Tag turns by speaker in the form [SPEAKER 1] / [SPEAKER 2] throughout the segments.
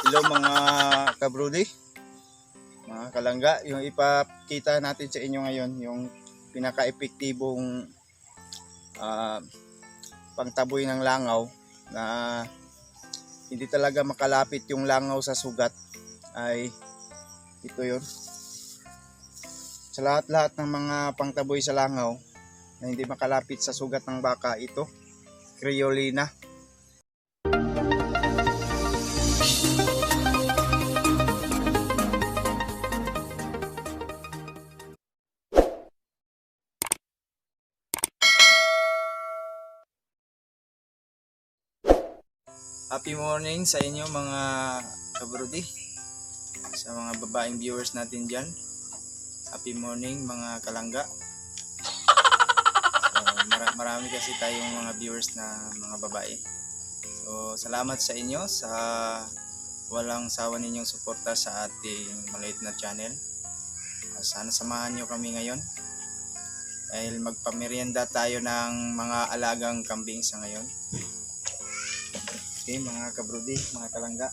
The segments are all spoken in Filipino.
[SPEAKER 1] Hello mga kabrudi, mga kalangga, yung ipakita natin sa inyo ngayon yung pinaka-epektibong pangtaboy ng langaw na hindi talaga makalapit yung langaw sa sugat ay ito yun. Sa lahat-lahat ng mga pangtaboy sa langaw na hindi makalapit sa sugat ng baka, ito, Creolina. Happy morning sa inyo mga kabrudi, sa mga babaeng viewers natin dyan. Happy morning mga kalangga. So, marami kasi tayong mga viewers na mga babae. So salamat sa inyo sa walang sawa ninyong suporta sa ating maliit na channel. Sana samahan nyo kami ngayon dahil magpamerienda tayo ng mga alagang kambing sa ngayon. Okay mga kabrudi, mga kalangga.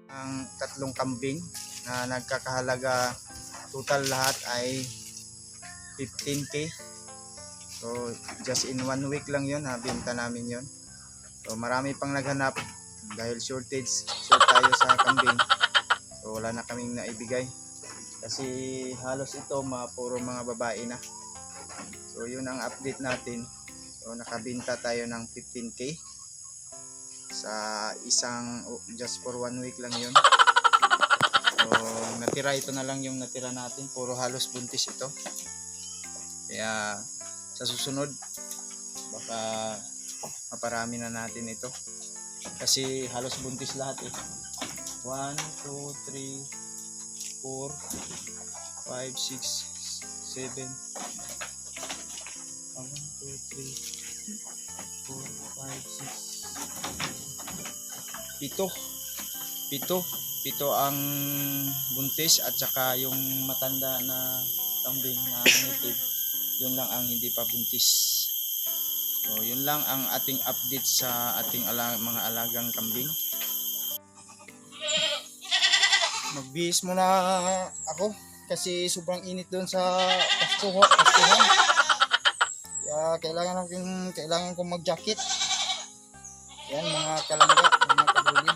[SPEAKER 1] Ang tatlong kambing na nagkakahalaga total lahat ay 15k. So just in 1 week lang yun, nabenta namin yun. So marami pang naghanap dahil short tayo sa kambing. So wala na kaming naibigay kasi halos ito puro mga babae na. So yun ang update natin. So nakabenta tayo ng 15k sa isang, just for 1 week lang yun. So natira, ito na lang yung natira natin, puro halos buntis ito. Kaya sa susunod baka maparami na natin ito kasi halos buntis lahat eh. 1, 2, 3, 4, 5, 6, 7, 1, 2, 3, 4, 5, 6, pito ang buntis at saka yung matanda na kambing na native, yun lang ang hindi pa buntis. So yun lang ang ating update sa ating mga alagang kambing. Magbihis muna ako kasi sobrang init doon sa pastuhan. Kaya kailangan kong mag-jacket. Yan mga kalangga, mga kabuli.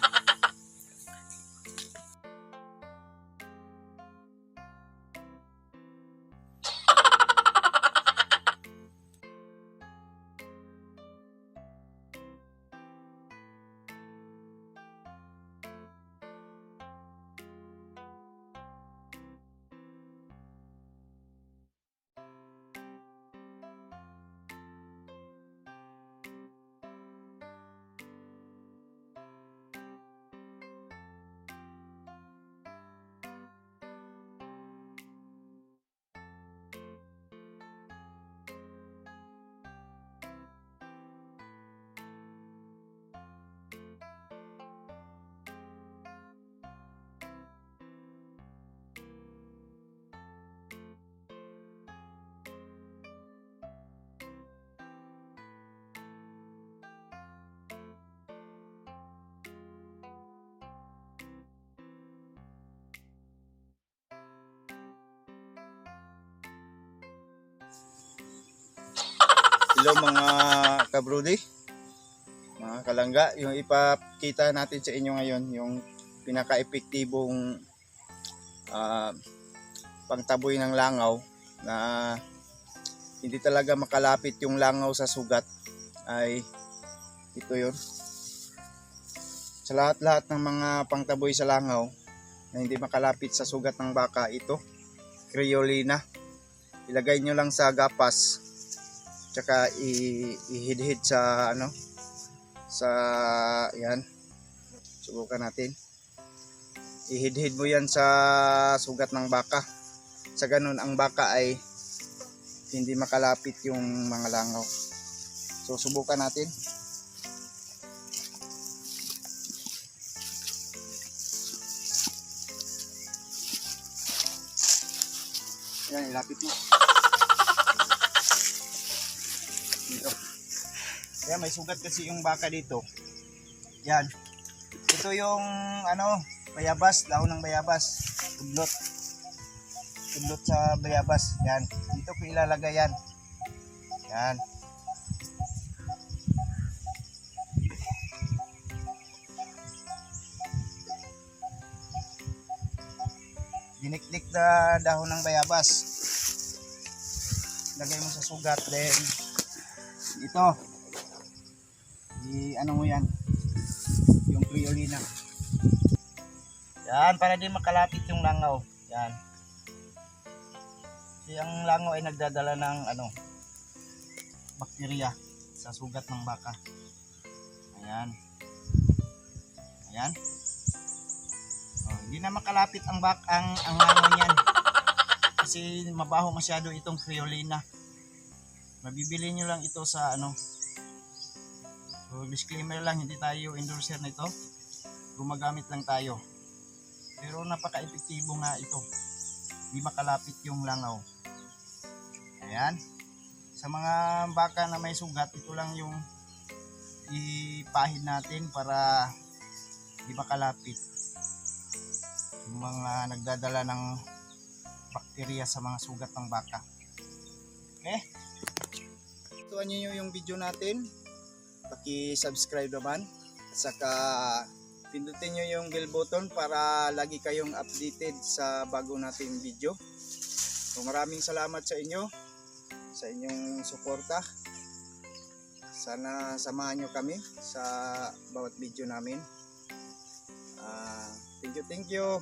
[SPEAKER 1] Hello mga kabrudi, mga kalangga. Yung ipakita natin sa inyo ngayon, yung pinaka-epektibong pangtaboy ng langaw na hindi talaga makalapit yung langaw sa sugat ay ito yun. Sa lahat-lahat ng mga pangtaboy sa langaw na hindi makalapit sa sugat ng baka, ito, Creolina. Ilagay nyo lang sa gapas, tsaka ihidhid sa yan. Subukan natin. Ihidhid mo yan sa sugat ng baka. Sa ganun ang baka ay hindi makalapit yung mga langaw. So subukan natin. Yan, ilapit mo. Dito. Yan, may sugat kasi yung baka dito. Yan. Ito yung bayabas, dahon ng bayabas. Tudlot. Tudlot sa bayabas. Yan. Dito ko ilalagay yan. Yan. Dinikdik na dahon ng bayabas. Lagay mo sa sugat, then ito. Mo yan. Yung Creolina. Yan, para di makalapit yung langaw. Yan. Kasi ang langaw ay nagdadala ng bakterya sa sugat ng baka. Ayan. Ayan. Oh, hindi na makalapit ang langaw niyan. Kasi mabaho masyado itong Creolina. Mabibili nyo lang ito sa So disclaimer lang, hindi tayo endorser na ito. Gumagamit lang tayo. Pero napaka-epektibo nga ito. Hindi makalapit yung langaw. Ayan. Sa mga baka na may sugat, ito lang yung ipahid natin para hindi makalapit yung mga nagdadala ng bakterya sa mga sugat ng baka. Okay? Tuan niyo yung video natin. Paki-subscribe naman. At saka pindutin nyo yung bell button para lagi kayong updated sa bago nating video. So, maraming salamat sa inyo, sa inyong suporta. Sana samahan nyo kami sa bawat video namin. Thank you.